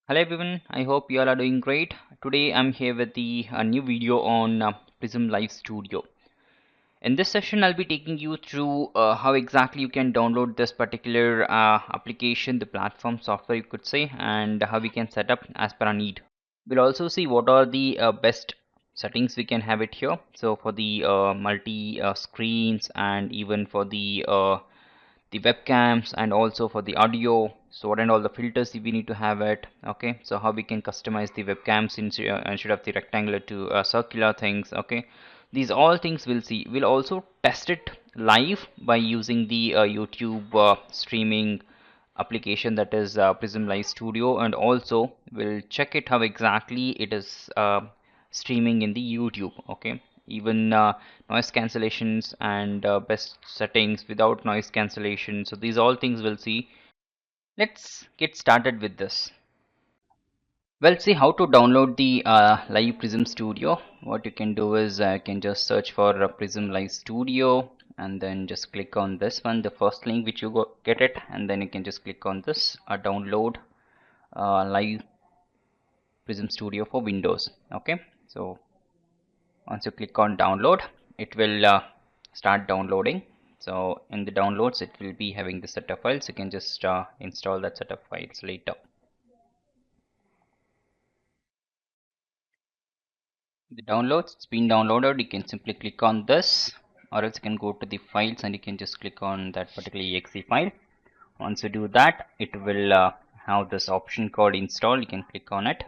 Hello everyone, I hope you all are doing great. Today I'm here with the new video on Prism Live Studio. In this session I'll be taking you through how exactly you can download this particular application, the platform software you could say, and how we can set up as per our need. We'll also see what are the best settings we can have it here. So for the multi screens and even for the webcams and also for the audio, so what and all the filters we need to have it. Okay, so how we can customize the webcams instead of the rectangular to circular things. Okay, these all things we'll see. We'll also test it live by using the YouTube streaming application, that is Prism Live Studio, and also we'll check it how exactly it is streaming in the YouTube. Okay, even noise cancellations and best settings without noise cancellation. So these all things we'll see. Let's get started with this. Well, see how to download the live Prism Studio. What you can do is you can just search for Prism Live Studio and then just click on this one, the first link which you get it, and then you can just click on this download live Prism Studio for Windows. Okay, so once you click on download, it will start downloading. So in the downloads it will be having the set of files. You can just install that set of files later. The downloads, it's been downloaded. You can simply click on this, or else you can go to the files and you can just click on that particular exe file. Once you do that, it will have this option called install. You can click on it,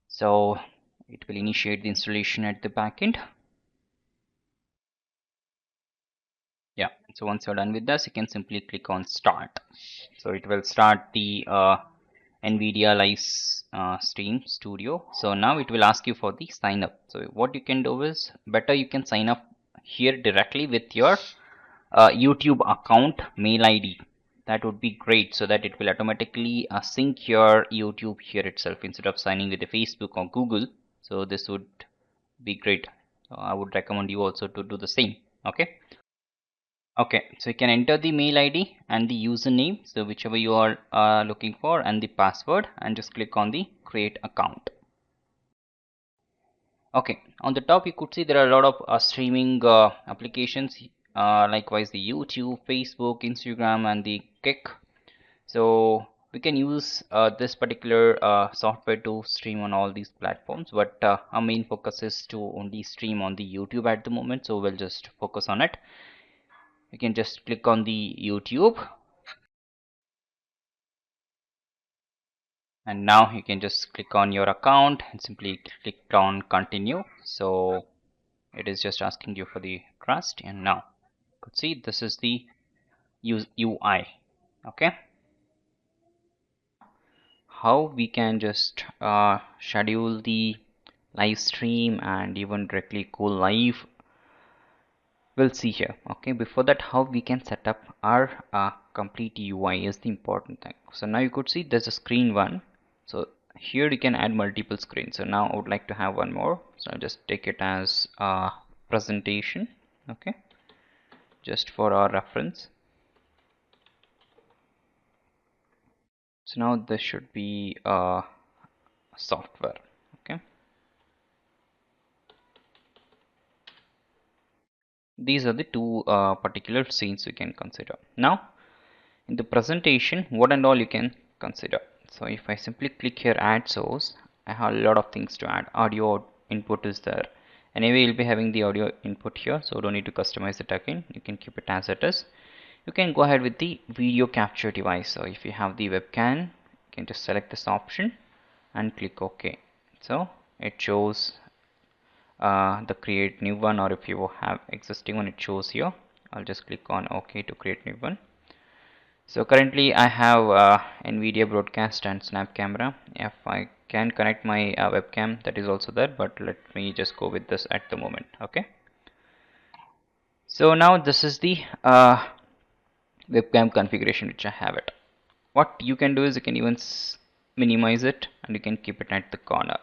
so it will initiate the installation at the backend. Yeah, so once you're done with this, you can simply click on start. So it will start the NVIDIA Live Stream Studio. So now it will ask you for the sign up. So what you can do is, better you can sign up here directly with your YouTube account mail ID. That would be great, so that it will automatically sync your YouTube here itself instead of signing with the Facebook or Google. So this would be great. So I would recommend you also to do the same. Okay. Okay, so you can enter the mail ID and the username, so whichever you are looking for, and the password, and just click on the create account. Okay, on the top you could see there are a lot of streaming applications, likewise the YouTube, Facebook, Instagram, and the Kick. So we can use this particular software to stream on all these platforms, but our main focus is to only stream on the YouTube at the moment, so we'll just focus on it. You can just click on the YouTube, and now you can just click on your account and simply click on continue. So it is just asking you for the trust, and now you could see this is the UI. Okay, how we can just schedule the live stream and even directly go live, we'll see here. Okay, before that, how we can set up our complete UI is the important thing. So now you could see there's a screen one. So here you can add multiple screens. So now I would like to have one more, so I'll just take it as a presentation. Okay, just for our reference. So now this should be software. Okay, these are the two particular scenes you can consider. Now in the presentation, what and all you can consider. So if I simply click here add source, I have a lot of things to add. Audio input is there. Anyway, you'll be having the audio input here, so don't need to customize it again. You can keep it as it is. You can go ahead with the video capture device. So if you have the webcam, you can just select this option and click OK. So it shows the create new one, or if you have existing one, it shows here. I'll just click on OK to create new one. So currently I have NVIDIA Broadcast and Snap camera. If I can connect my webcam, that is also there, but let me just go with this at the moment. Okay, so now this is the webcam configuration which I have it. What you can do is you can even minimize it and you can keep it at the corner.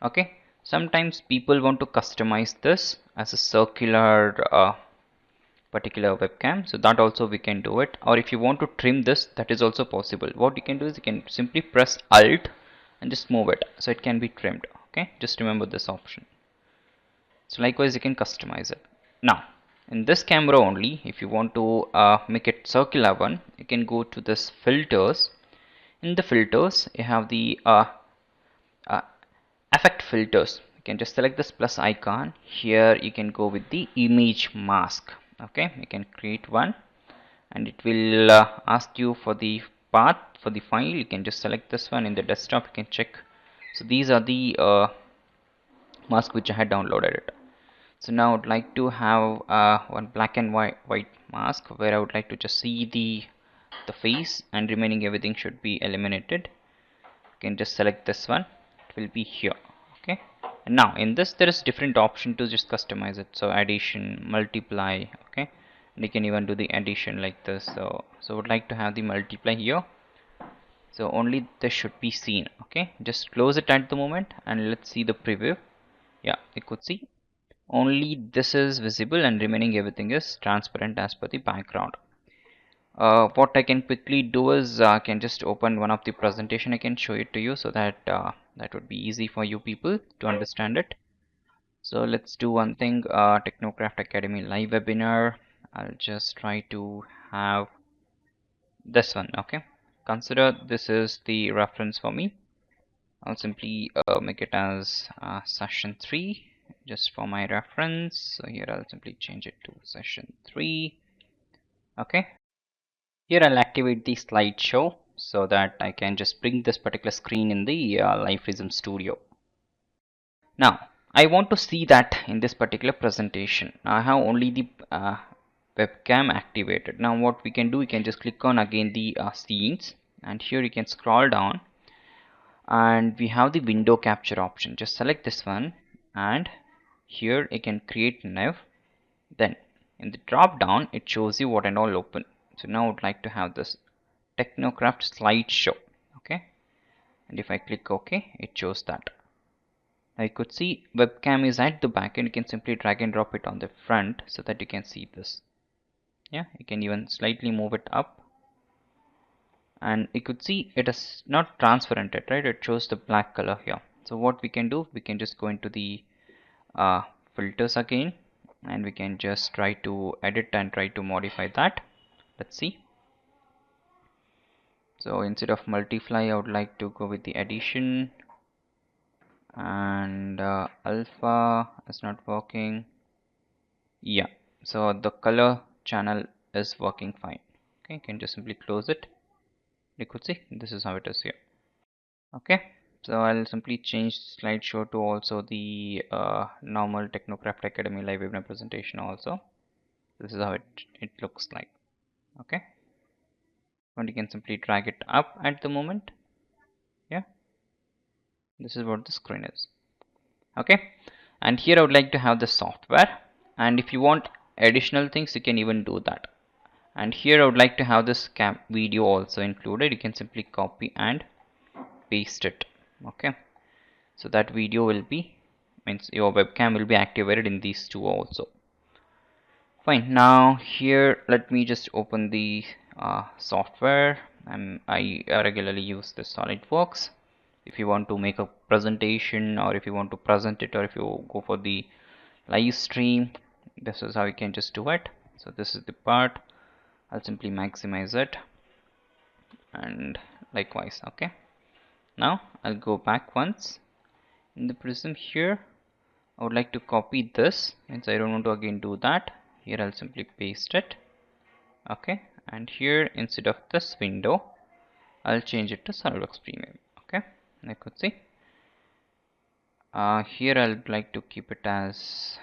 Okay, sometimes people want to customize this as a circular particular webcam. So that also we can do it, or if you want to trim this, that is also possible. What you can do is you can simply press Alt and just move it so it can be trimmed. Okay, just remember this option. So likewise you can customize it. Now in this camera only, if you want to make it circular one, you can go to this filters. In the filters you have the uh, effect filters. You can just select this plus icon. Here you can go with the image mask. Okay, you can create one and it will ask you for the path for the file. You can just select this one. In the desktop you can check. So these are the mask which I had downloaded it. So now I would like to have one black and white mask where I would like to just see the face, and remaining everything should be eliminated. You can just select this one. It will be here. Okay, and now in this there is different option to just customize it. So addition, multiply. Okay, and you can even do the addition like this. So would like to have the multiply here. So only this should be seen. Okay, just close it at the moment and let's see the preview. Yeah, you could see only this is visible and remaining everything is transparent as per the background. What I can quickly do is I can just open one of the presentation. I can show it to you so that that would be easy for you people to understand it. So let's do one thing, Technocraft Academy live webinar. I'll just try to have this one. Okay, consider this is the reference for me. I'll simply make it as session 3 just for my reference. So here I'll simply change it to session 3. Okay, here I'll activate the slideshow so that I can just bring this particular screen in the live Prism Studio. Now I want to see that in this particular presentation I have only the webcam activated. Now what we can do, we can just click on again the scenes, and here you can scroll down and we have the window capture option. Just select this one and here you can create now. Then in the drop down it shows you what and all open. So now I would like to have this Technocraft slideshow. Okay, and if I click OK, it shows that. Now you could see webcam is at the back and you can simply drag and drop it on the front so that you can see this. Yeah, you can even slightly move it up and you could see it is not transparent, right? It shows the black color here. So what we can do, we can just go into the filters again and we can just try to edit and try to modify that. Let's see. So instead of multiply I would like to go with the addition, and alpha is not working. Yeah, so the color channel is working fine. Okay, you can just simply close it. You could see this is how it is here. Okay, so I'll simply change slideshow to also the normal Technocraft Academy live webinar presentation also. This is how it looks like. Okay, and you can simply drag it up at the moment. Yeah, this is what the screen is. Okay, and here I would like to have the software, and if you want additional things you can even do that. And here I would like to have this video also included. You can simply copy and paste it. Okay, so that video will be, means your webcam will be activated in these two also. Fine, now here let me just open the software. I regularly use the SolidWorks. If you want to make a presentation or if you want to present it or if you go for the live stream, this is how you can just do it. So this is the part. I'll simply maximize it and likewise. Okay, now I'll go back once in the Prism. Here I would like to copy this, means I don't want to again do that. Here I'll simply paste it. Okay, and here instead of this window I'll change it to SolidWorks Premium. Okay, I could see here I'd like to keep it as,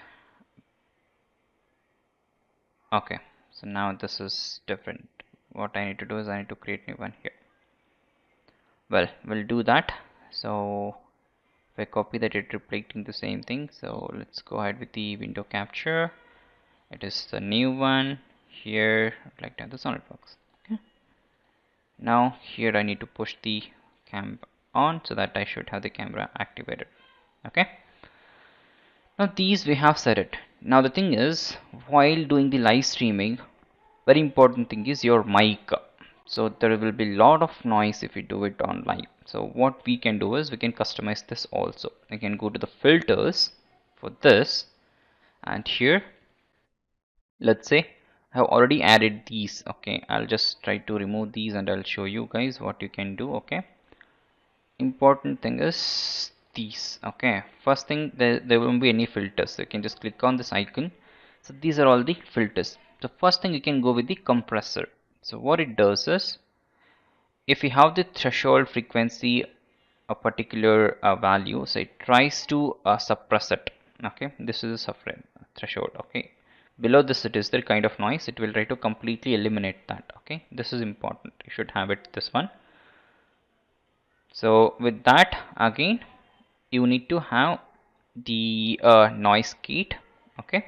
okay, so now this is different. What I need to do is I need to create new one here. Well, we'll do that. So if I copy that, it's repeating the same thing. So let's go ahead with the window capture. It is the new one. Here I'd like to have the SolidWorks. Okay, now here I need to push the cam on so that I should have the camera activated. Okay, Now these we have set it. Now the thing is, while doing the live streaming, very important thing is your mic. So there will be a lot of noise if you do it on live. So what we can do is we can customize this also. We can go to the filters for this, and here let's say I have already added these. Okay, I'll just try to remove these and I'll show you guys what you can do. Okay, important thing is these. Okay, first thing, there won't be any filters, so you can just click on this icon. So these are all the filters. So first thing, you can go with the compressor. So what it does is, if you have the threshold frequency a particular value, so it tries to suppress it. Okay, this is a threshold. Okay, below this it is the kind of noise, it will try to completely eliminate that. Okay, this is important, you should have it, this one. So with that, again you need to have the noise gate. Okay,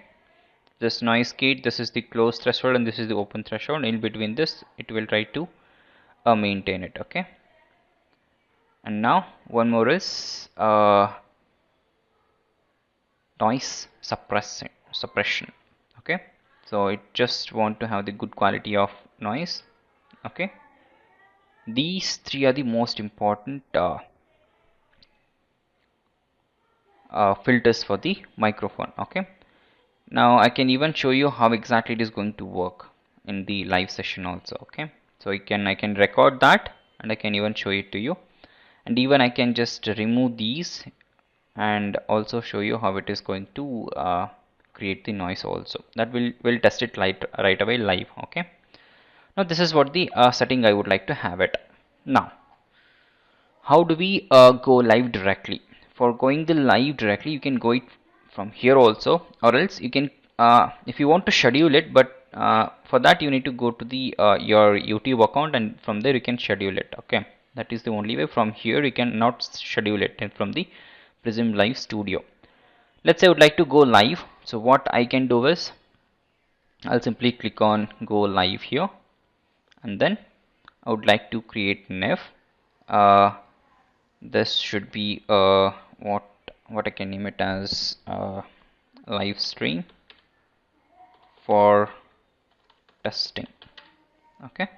this noise gate, this is the closed threshold and this is the open threshold. In between this, it will try to maintain it. Okay, and now one more is noise suppression. Okay, so it just want to have the good quality of noise. Okay, these three are the most important filters for the microphone. Okay, now I can even show you how exactly it is going to work in the live session also. Okay, so I can record that and I can even show it to you, and even I can just remove these and also show you how it is going to create the noise also. That will test it right away live. Okay, now this is what the setting I would like to have it. Now how do we go live directly? For going the live directly, you can go it from here also, or else you can if you want to schedule it, but for that you need to go to the your YouTube account, and from there you can schedule it. Okay, that is the only way. From here you cannot schedule it from the Prism Live Studio. Let's say I would like to go live, so what I can do is I'll simply click on go live here, and then I would like to create an uh, this should be what I can name it as live stream for testing. Okay,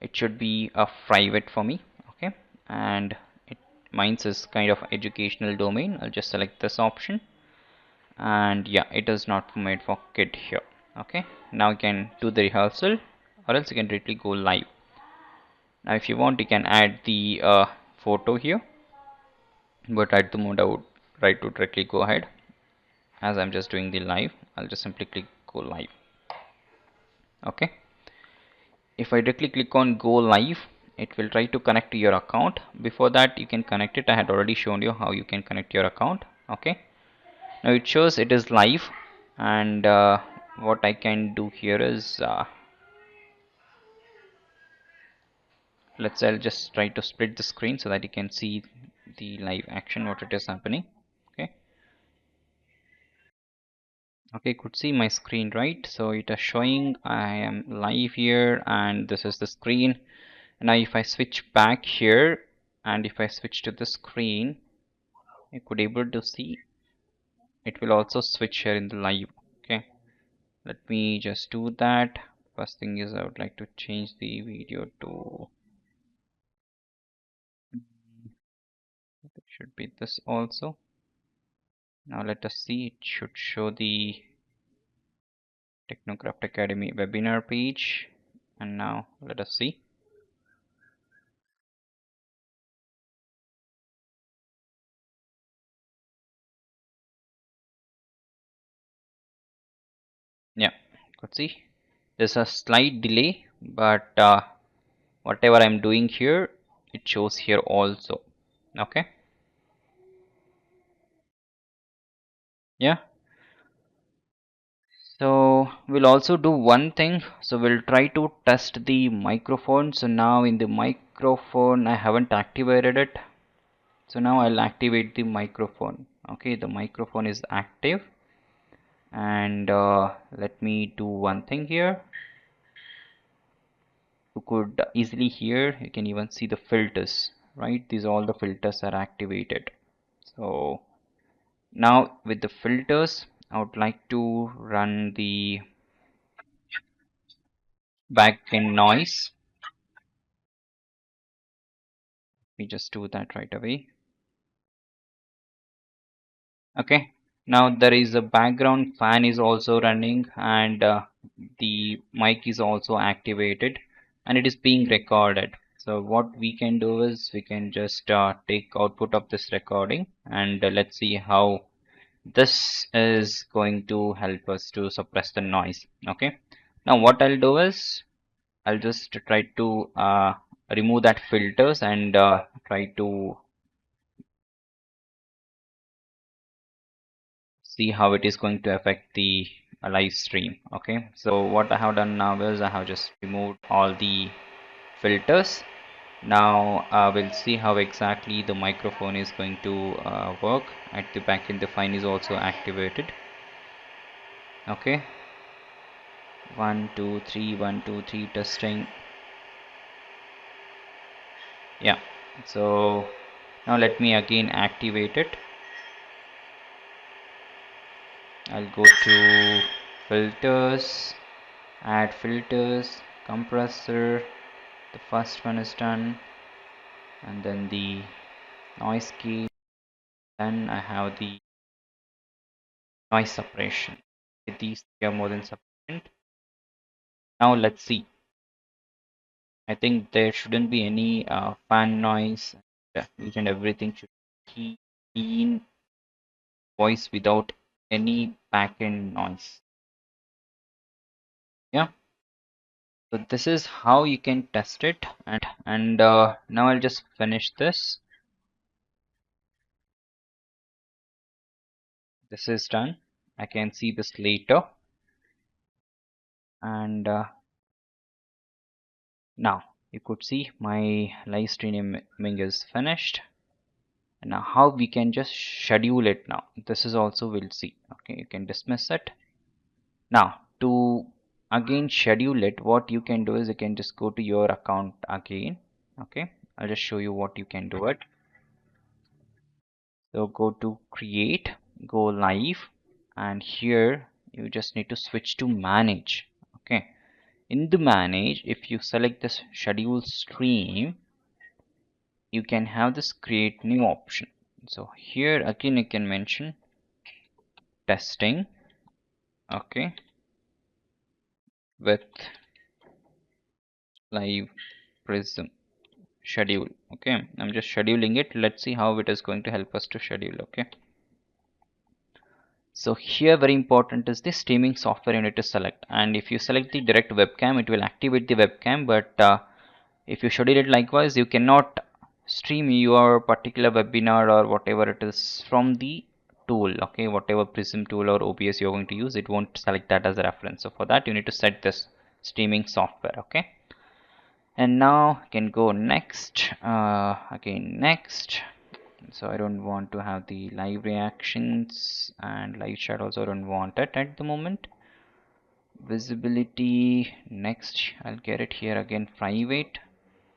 it should be a private for me. Okay, and mine's is kind of educational domain. I'll just select this option, and yeah, it is not made for kid here. Okay, now you can do the rehearsal, or else you can directly go live. Now if you want, you can add the photo here, but at the moment I would try to directly go ahead. As I'm just doing the live, I'll just simply click go live. Okay, if I directly click on go live, it will try to connect to your account. Before that, you can connect it. I had already shown you how you can connect your account. Okay, now it shows it is live, and what I can do here is let's say I'll just try to split the screen so that you can see the live action, what it is happening. Okay, okay, could see my screen, right? So it is showing I am live here, and this is the screen. Now if I switch back here, and if I switch to the screen, you could able to see it will also switch here in the live. Okay, let me just do that. First thing is I would like to change the video to it should be this also. Now let us see, it should show the Technocraft Academy webinar page, and now let us see. Yeah, could see there's a slight delay, but whatever I'm doing here, it shows here also. Okay, yeah, so we'll also do one thing. So we'll try to test the microphone. So now in the microphone, I haven't activated it, so now I'll activate the microphone. Okay, the microphone is active, and let me do one thing here. You could easily hear, you can even see the filters, right? These all the filters are activated. So Now with the filters, I would like to run the backend noise. Let me just do that right away. Okay, now there is a background fan is also running, and the mic is also activated, and it is being recorded. So what we can do is we can just take output of this recording, and let's see how this is going to help us to suppress the noise. Okay, now what I'll do is I'll just try to remove that filters and try to see how it is going to affect the live stream. Okay, so what I have done now is I have just removed all the filters. Now we'll see how exactly the microphone is going to work. At the back end the fine is also activated. Okay, 1 2 3 1 2 3 testing. Yeah, so now let me again activate it. I'll go to filters, add filters, compressor. The first one is done, and then the noise gate. Then I have the noise suppression. These three are more than sufficient. Now let's see. I think there shouldn't be any fan noise. Each and everything should be clean voice without any backend noise. Yeah. So this is how you can test it, and now I'll just finish this. This is done. I can see this later, and now you could see my live streaming is finished. And now how we can just schedule it now. This is also we'll see. Okay, you can dismiss it. Now to again schedule it, what you can do is you can just go to your account again. Okay, I'll just show you what you can do it. So go to create, go live, and here you just need to switch to manage. Okay, in the manage, if you select this schedule stream, you can have this create new option. So here again you can mention testing, okay, with live prism schedule. Okay, I'm just scheduling it. Let's see how it is going to help us to schedule. Okay, so here very important is the streaming software you need to select, and if you select the direct webcam, it will activate the webcam, but if you schedule it likewise, you cannot stream your particular webinar or whatever it is from the tool. Okay, whatever Prism tool or OBS you're going to use, it won't select that as a reference. So for that you need to set this streaming software. Okay, and now you can go next, again next. So I don't want to have the live reactions, and live chat also I don't want it at the moment. Visibility next, I'll get it here again, private,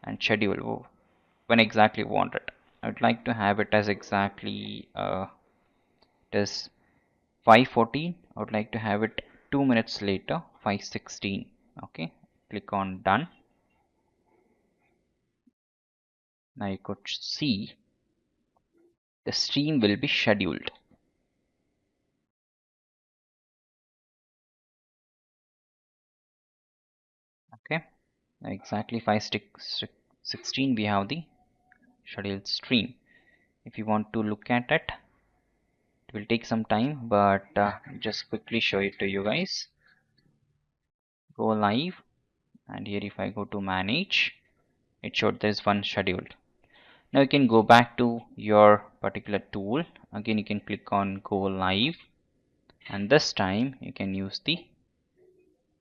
and schedule when exactly want it. I would like to have it as exactly it is 5:14. I would like to have it 2 minutes later, 5:16. Okay, click on done. Now you could see the stream will be scheduled. Okay, now exactly 5:16 we have the scheduled stream. If you want to look at it, it will take some time, but just quickly show it to you guys. Go live, and here if I go to manage, it showed there's one scheduled. Now you can go back to your particular tool. Again you can click on go live, and this time you can use the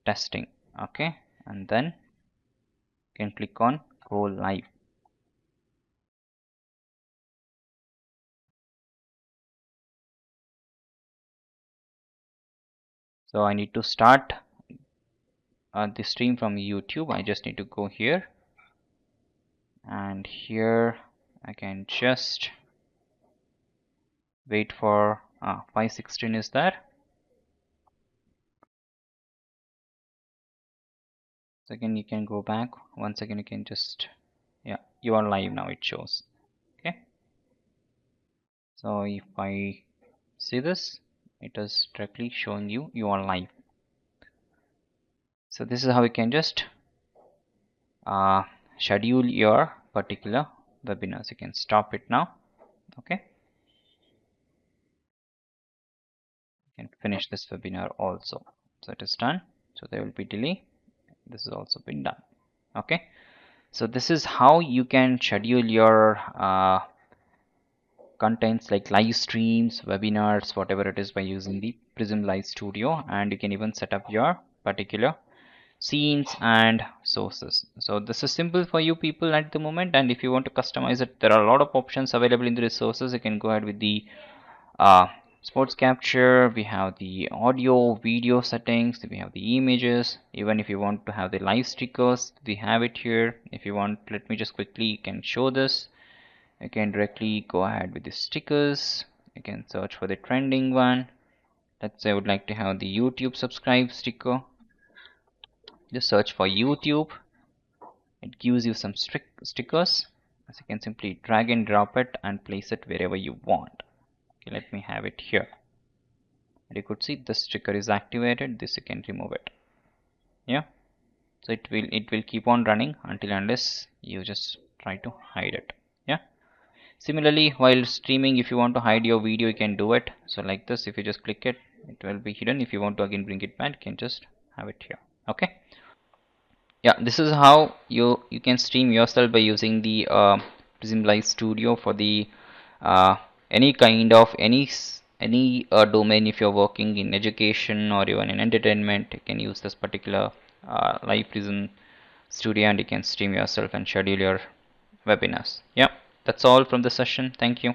testing. Okay, and then you can click on go live. So I need to start the stream from YouTube. I just need to go here, and here I can just wait for 516 is there. So again, you can go back. Once again, you can just, yeah, you are live now, it shows. Okay. So if I see this, it is directly showing you are live. So this is how you can just schedule your particular webinars. You can stop it now. Okay. You can finish this webinar also. So it is done. So there will be delay. This has also been done. Okay. So this is how you can schedule your contents like live streams, webinars, whatever it is by using the Prism Live Studio, and you can even set up your particular scenes and sources. So this is simple for you people at the moment, and if you want to customize it, there are a lot of options available in the resources. You can go ahead with the uh, sports capture, we have the audio video settings, we have the images. Even if you want to have the live stickers, we have it here. If you want, let me just quickly can show this. You can directly go ahead with the stickers. You can search for the trending one. Let's say I would like to have the YouTube subscribe sticker. Just search for YouTube. It gives you some stickers. As you can simply drag and drop it and place it wherever you want. Okay, let me have it here. And you could see this sticker is activated. This you can remove it. Yeah. So it will keep on running until unless you just try to hide it. Yeah. Similarly, while streaming, if you want to hide your video, you can do it. So like this, if you just click it, it will be hidden. If you want to again bring it back, you can just have it here. Okay. Yeah, this is how you can stream yourself by using the Prism Live Studio for the uh, any kind of any domain. If you're working in education or even in entertainment, you can use this particular Live Prism Studio and you can stream yourself and schedule your webinars. Yeah, that's all from the session. Thank you.